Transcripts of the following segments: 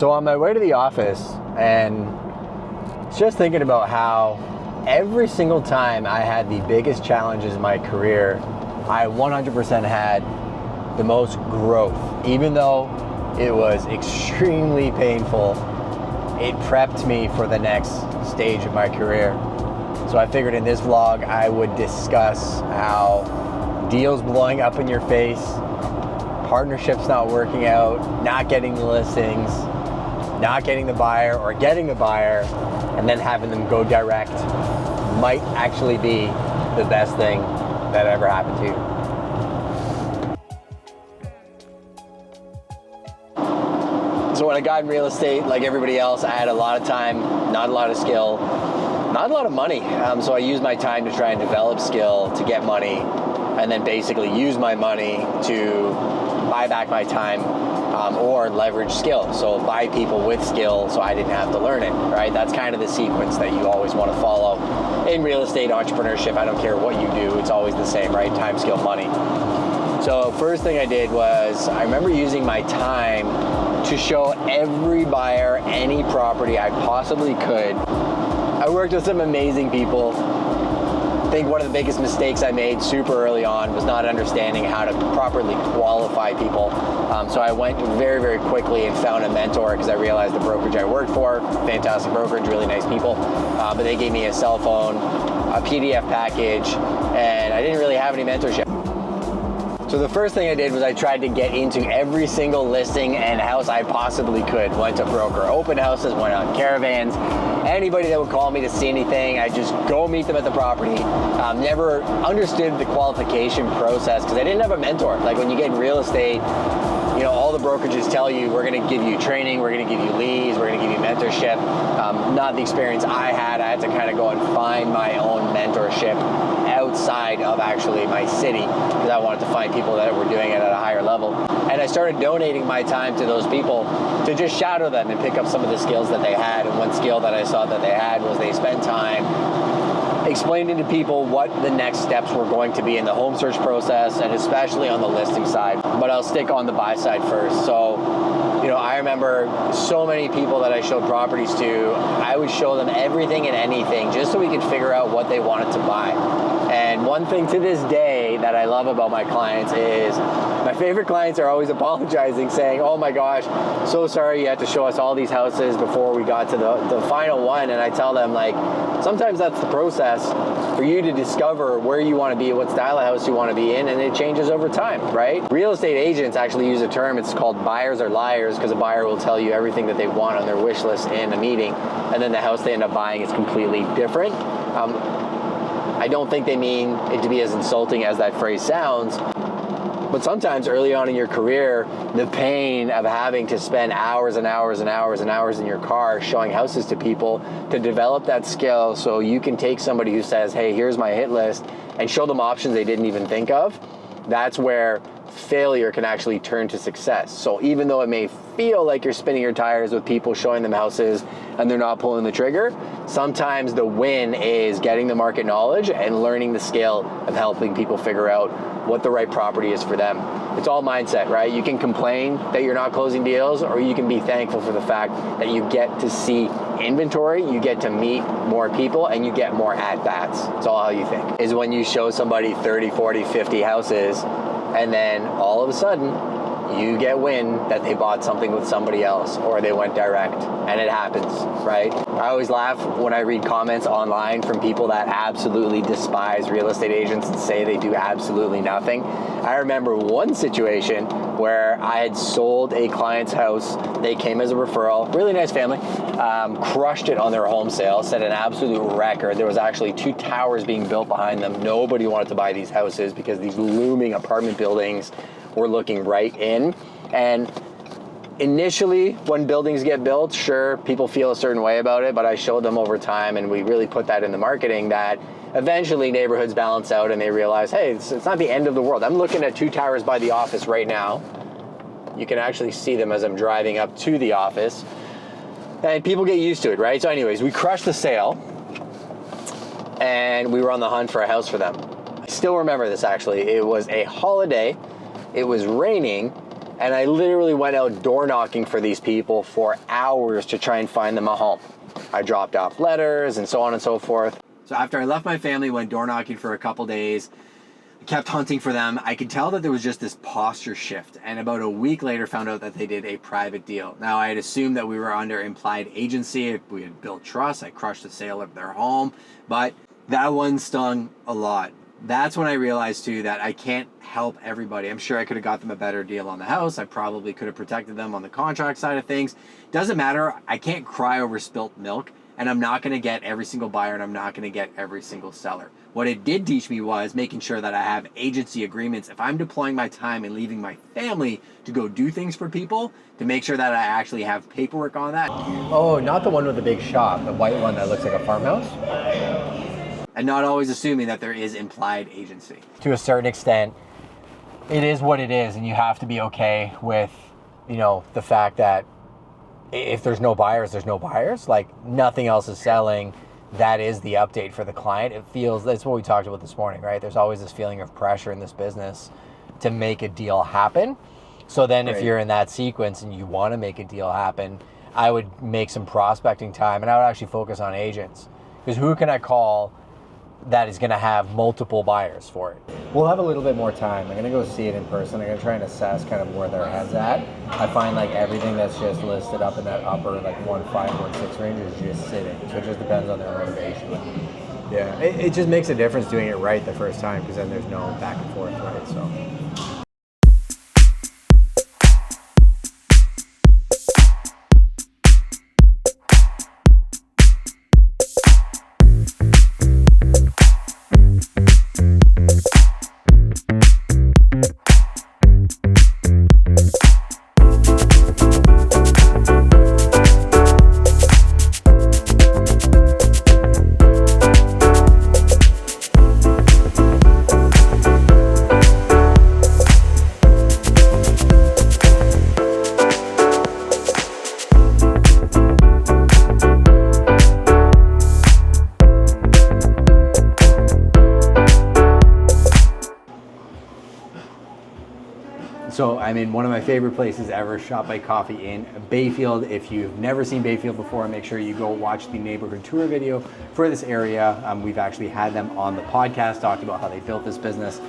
So on my way to the office, and just thinking about how every single time I had the biggest challenges in my career, I 100% had the most growth. Even though it was extremely painful, it prepped me for the next stage of my career. So I figured in this vlog, I would discuss how deals blowing up in your face, partnerships not working out, not getting the listings, not getting the buyer or getting the buyer, and then having them go direct might actually be the best thing that ever happened to you. So when I got in real estate, like everybody else, I had a lot of time, not a lot of skill, not a lot of money. So I used my time to try and develop skill to get money, and then basically use my money to buy back my time or leverage skill. So buy people with skill so I didn't have to learn it, right? That's kind of the sequence that you always want to follow in real estate entrepreneurship. I don't care what you do, it's always the same, right? Time, skill, money. So first thing I did was, I remember using my time to show every buyer any property I possibly could. I worked with some amazing people. I think one of the biggest mistakes I made super early on was not understanding how to properly qualify people. So I went very, very quickly and found a mentor because I realized the brokerage I worked for, fantastic brokerage, really nice people, but they gave me a cell phone, a PDF package, and I didn't really have any mentorship. So the first thing I did was I tried to get into every single listing and house I possibly could. Went to broker open houses, went on caravans. Anybody that would call me to see anything, I'd just go meet them at the property. Never understood the qualification process because I didn't have a mentor. Like when you get in real estate, you know, all the brokerages tell you, we're gonna give you training, we're gonna give you leads, we're gonna give you mentorship. Not the experience I had. I had to kind of go and find my own mentorship outside of actually my city because I wanted to find people that were doing it at a higher level. And I started donating my time to those people to just shadow them and pick up some of the skills that they had. And one skill that I saw that they had was they spent time explaining to people what the next steps were going to be in the home search process, and especially on the listing side. But I'll stick on the buy side first. So, you know, I remember so many people that I showed properties to, I would show them everything and anything just so we could figure out what they wanted to buy. And one thing to this day that I love about my clients is my favorite clients are always apologizing, saying, oh my gosh, so sorry you had to show us all these houses before we got to the final one. And I tell them, like, sometimes that's the process for you to discover where you want to be, what style of house you want to be in, and it changes over time, right? Real estate agents actually use a term, it's called buyers are liars, because a buyer will tell you everything that they want on their wish list in a meeting, and then the house they end up buying is completely different. I don't think they mean it to be as insulting as that phrase sounds, but sometimes early on in your career, the pain of having to spend hours and hours and hours and hours in your car showing houses to people to develop that skill so you can take somebody who says, hey, here's my hit list, and show them options they didn't even think of, that's where failure can actually turn to success. So even though it may feel like you're spinning your tires with people showing them houses and they're not pulling the trigger, sometimes the win is getting the market knowledge and learning the skill of helping people figure out what the right property is for them. It's all mindset, right? You can complain that you're not closing deals, or you can be thankful for the fact that you get to see inventory, you get to meet more people, and you get more at-bats. It's all how you think. Is when you show somebody 30, 40, 50 houses, and then all of a sudden, you get wind that they bought something with somebody else or they went direct, and it happens, right? I always laugh when I read comments online from people that absolutely despise real estate agents and say they do absolutely nothing. I remember one situation where I had sold a client's house. They came as a referral, really nice family, crushed it on their home sale, set an absolute record. There was actually 2 towers being built behind them. Nobody wanted to buy these houses because these looming apartment buildings were looking right in. And initially, when buildings get built, sure, people feel a certain way about it, but I showed them over time, and we really put that in the marketing, that eventually neighborhoods balance out and they realize, hey, it's not the end of the world. I'm looking at 2 towers by the office right now. You can actually see them as I'm driving up to the office. And people get used to it, right? So anyways, we crushed the sale, and we were on the hunt for a house for them. I still remember this, actually. It was a holiday. It was raining, And I literally went out door knocking for these people for hours to try and find them a home. I dropped off letters and so on and so forth. So after I left my family, went door knocking for a couple days, kept hunting for them. I could tell that there was just this posture shift. And about a week later, found out that they did a private deal. Now, I had assumed that we were under implied agency. We had built trust. I crushed the sale of their home. But that one stung a lot. That's when I realized too that I can't help everybody. I'm sure I could have got them a better deal on the house. I probably could have protected them on the contract side of things. Doesn't matter. I can't cry over spilt milk, and I'm not going to get every single buyer, and I'm not going to get every single seller. What it did teach me was making sure that I have agency agreements. If I'm deploying my time and leaving my family to go do things for people, to make sure that I actually have paperwork on that. Oh, not the one with the big shop, the white one that looks like a farmhouse? And not always assuming that there is implied agency. To a certain extent, it is what it is, and you have to be okay with, you know, the fact that if there's no buyers, there's no buyers. Like, nothing else is selling. That is the update for the client. It feels, that's what we talked about this morning, right? There's always this feeling of pressure in this business to make a deal happen. So then if you're in that sequence and you want to make a deal happen, I would make some prospecting time, and I would actually focus on agents. Because who can I call that is going to have multiple buyers for it? We'll have a little bit more time. I'm going to go see it in person. I'm going to try and assess kind of where their head's at. I find like everything that's just listed up in that upper like 1.5, 1.6 range is just sitting. So it just depends on their motivation. Yeah, it just makes a difference doing it right the first time, because then there's no back and forth, right? So. So I'm in one of my favorite places ever, Shop by Coffee in Bayfield. If you've never seen Bayfield before, make sure you go watch the neighborhood tour video for this area. We've actually had them on the podcast, talked about how they built this business,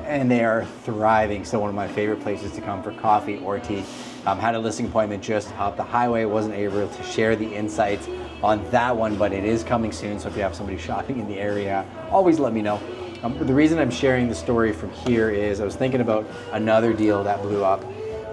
and they are thriving. So one of my favorite places to come for coffee or tea. Had a listing appointment just up the highway. Wasn't able to share the insights on that one, but it is coming soon. So if you have somebody shopping in the area, always let me know. The reason I'm sharing the story from here is I was thinking about another deal that blew up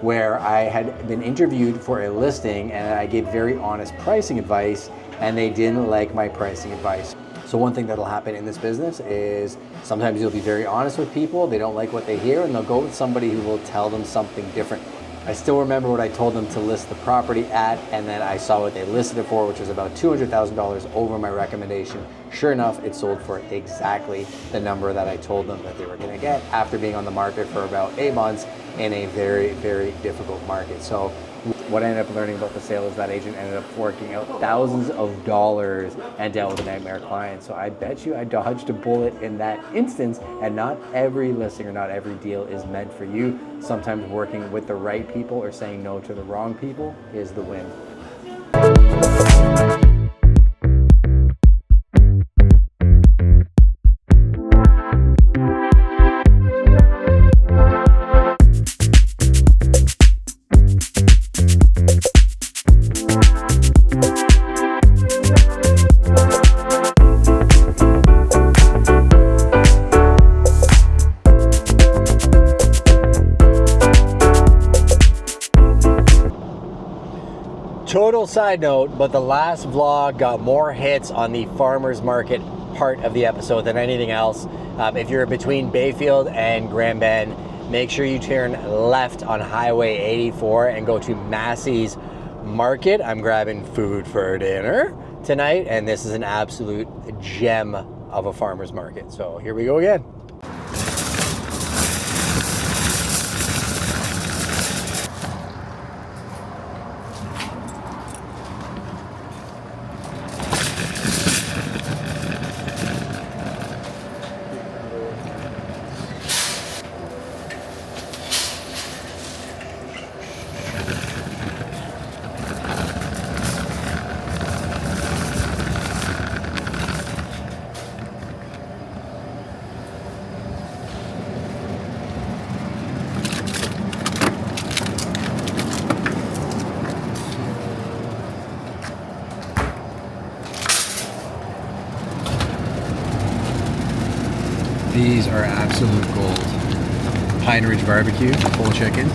where I had been interviewed for a listing and I gave very honest pricing advice, and they didn't like my pricing advice. So one thing that'll happen in this business is sometimes you'll be very honest with people, they don't like what they hear, and they'll go with somebody who will tell them something different. I still remember what I told them to list the property at, and then I saw what they listed it for, which was about $200,000 over my recommendation. Sure enough, it sold for exactly the number that I told them that they were gonna get after being on the market for about 8 months in a very, very difficult market. So what I ended up learning about the sale is that agent ended up forking out thousands of dollars and dealt with a nightmare client. So I bet you I dodged a bullet in that instance, and not every listing or not every deal is meant for you. Sometimes working with the right people or saying no to the wrong people is the win. Total side note, but the last vlog got more hits on the farmers market part of the episode than anything else. If you're between Bayfield and Grand Bend, make sure you turn left on Highway 84 and go to Massey's Market. I'm grabbing food for dinner tonight, and this is an absolute gem of a farmers market. So here we go again. These are absolute gold. Pine Ridge Barbecue, whole chickens.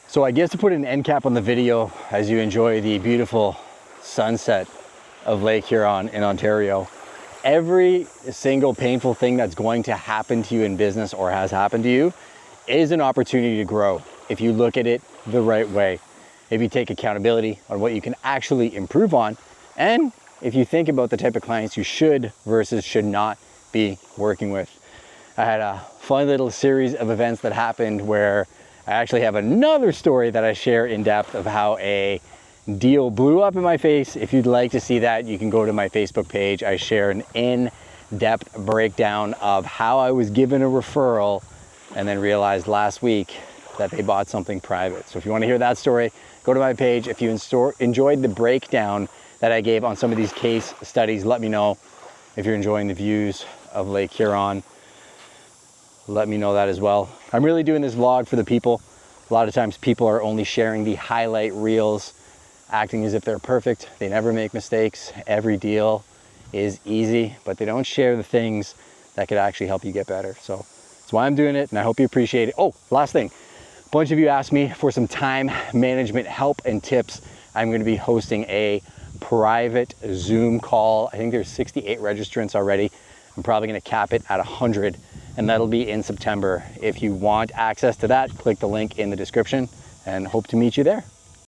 So I guess to put an end cap on the video as you enjoy the beautiful sunset of Lake Huron in Ontario, every single painful thing that's going to happen to you in business or has happened to you is an opportunity to grow if you look at it the right way. If you take accountability on what you can actually improve on, and if you think about the type of clients you should versus should not be working with. I had a fun little series of events that happened where I actually have another story that I share in depth of how a deal blew up in my face. If you'd like to see that, you can go to my Facebook page. I share an in-depth breakdown of how I was given a referral and then realized last week that they bought something private. So if you want to hear that story, go to my page. If you enjoyed the breakdown that I gave on some of these case studies, let me know. If you're enjoying the views of Lake Huron, let me know that as well. I'm really doing this vlog for the people. A lot of times people are only sharing the highlight reels, acting as if they're perfect. They never make mistakes. Every deal is easy, but they don't share the things that could actually help you get better. So that's why I'm doing it, and I hope you appreciate it. Oh, last thing. A bunch of you asked me for some time management help and tips. I'm going to be hosting a private Zoom call. I think there's 68 registrants already. I'm probably going to cap it at 100. And that'll be in September. If you want access to that, click the link in the description and hope to meet you there.